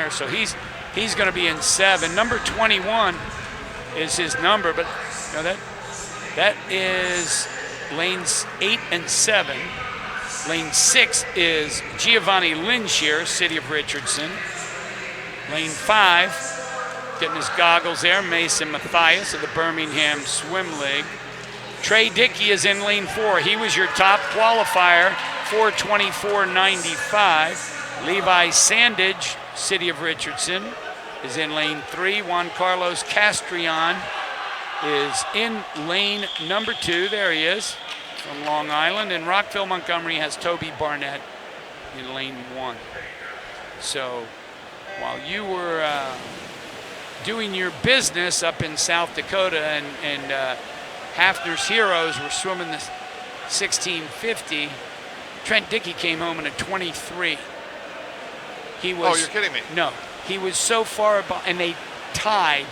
there. So he's going to be in 7. Number 21 is his number, but you know, that is lanes 8 and 7. Lane 6 is Giovanni Linshear, City of Richardson. Lane 5, getting his goggles there, Mason Matthias of the Birmingham Swim League. Trey Dickey is in lane 4. He was your top qualifier, 4:24.95. Levi Sandage, City of Richardson, is in lane 3. Juan Carlos Castrillon is in lane number 2. There he is, from Long Island. And Rockville Montgomery has Toby Barnett in lane 1. So while you were doing your business up in South Dakota and Hafner's Heroes were swimming the 1650, Trent Dickey came home in a 23. He was, oh, you're kidding me. No, he was so far above, and they tied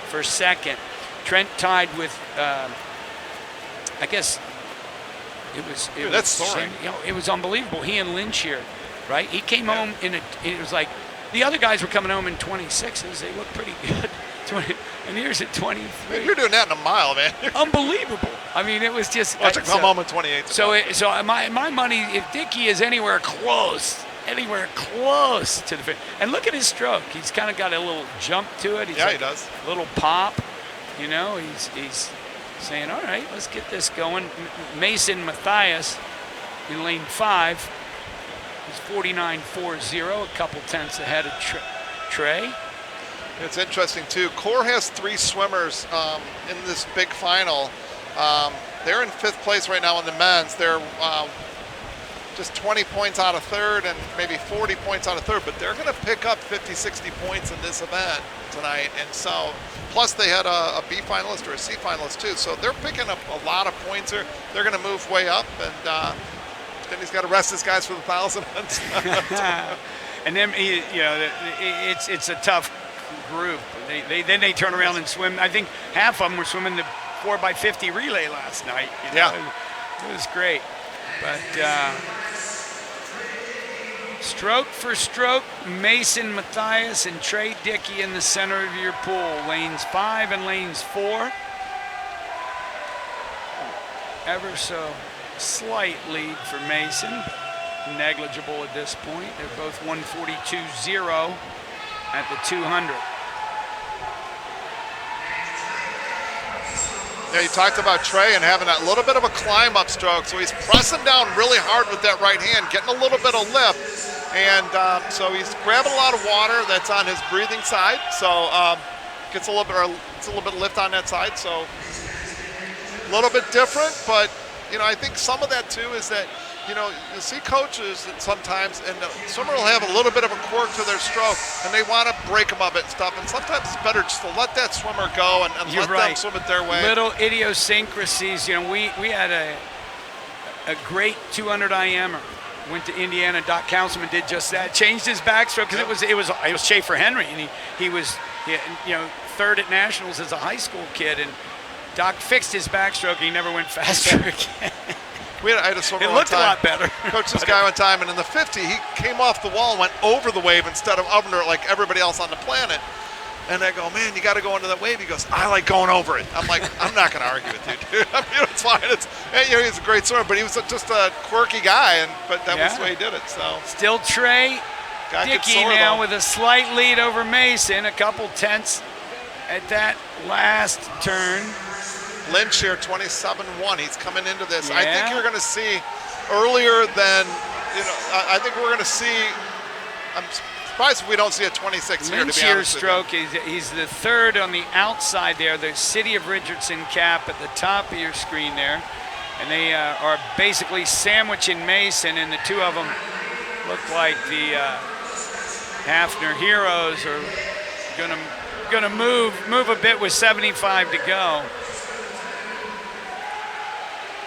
for second. Trent tied with, I guess Dude, that's soaring. You know, it was unbelievable. He and Linshear, right? He came home it was like, the other guys were coming home in 26s. They looked pretty good. And here's at 23. You're doing that in a mile, man. Unbelievable. I mean, it was just. Well, it took come home in 28. So my money, if Dickey is anywhere close to the finish, and look at his stroke. He's kind of got a little jump to it. Yeah, he does. A little pop. You know, he's saying, all right, let's get this going. Mason Matthias in lane 5. He's 49.40, a couple tenths ahead of Trey. It's interesting, too. Core has 3 swimmers in this big final. They're in 5th place right now in the men's. They're just 20 points out of 3rd and maybe 40 points out of 3rd, but they're going to pick up 50, 60 points in this event tonight. And so, plus they had a B finalist or a C finalist, too. So they're picking up a lot of points here. They're going to move way up, and then he's got to rest his guys for the 1,000. And then, it's a tough group. Then they turn around and swim. I think half of them were swimming the 4x50 relay last night. You know? Yeah. It was great. But stroke for stroke, Mason Matthias and Trey Dickey in the center of your pool. Lanes 5 and lanes 4. Ever so slight lead for Mason. Negligible at this point. They're both 142.0 at the 200. Yeah, you talked about Trey and having that little bit of a climb up stroke. So he's pressing down really hard with that right hand, getting a little bit of lift. And so he's grabbing a lot of water that's on his breathing side. So gets a little bit of lift on that side. So a little bit different, but you know, I think some of that too is that, you know, you see coaches that sometimes, and the swimmer will have a little bit of a quirk to their stroke, and they want to break them up and stuff. And sometimes it's better just to let that swimmer go and let them swim it their way. Little idiosyncrasies. You know, we had a great 200 IMer. Went to Indiana. Doc Councilman did just that. Changed his backstroke because it was Schaefer Henry, and he was 3rd at nationals as a high school kid, and Doc fixed his backstroke. He never went faster again. I had a swimmer it one looked time. a lot better. Coached this guy one time, and in the 50, he came off the wall and went over the wave instead of under it like everybody else on the planet. And I go, man, you got to go into that wave. He goes, I like going over it. I'm like, I'm not going to argue with you, dude. I mean, it's fine. He's a great swimmer, but he was just a quirky guy, but that was the way he did it. So still Trey Dickey now with a slight lead over Mason, a couple tenths at that last turn. Linshear 27.1. He's coming into this. Yeah. I think you're going to see earlier than, I think we're going to see, I'm surprised if we don't see a 26 here, to be honest with you. Linshear's stroke, he's the 3rd on the outside there, the City of Richardson cap at the top of your screen there. And they are basically sandwiching Mason, and the two of them look like the Hafner Heroes are going to move a bit with 75 to go.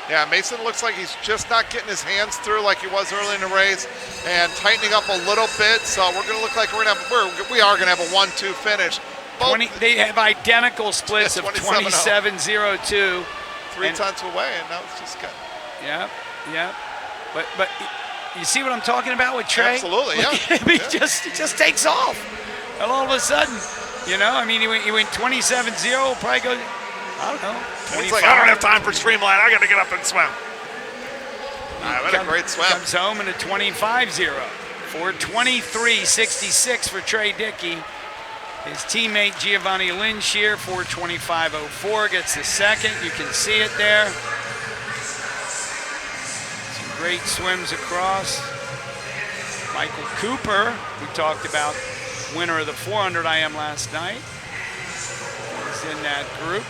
Yeah, Mason looks like he's just not getting his hands through like he was early in the race and tightening up a little bit. So we're going to look like we are going to have a 1-2 finish. They have identical splits of 27.02. 3 tenths away, and now it's just good. Yeah. But you see what I'm talking about with Trey? Absolutely, yeah. He just takes off. Well, all of a sudden, you know, I mean, he went 27-0, probably goes, I don't know, 25. He's like, I don't have time for streamline. I got to get up and swim. What a great swim. Comes home in a 25-0. 4:23.66 for Trey Dickey. His teammate Giovanni Linshear, 4:25.04, gets the second. You can see it there. Some great swims across. Michael Cooper, we talked about, winner of the 400 IM last night. He's in that group.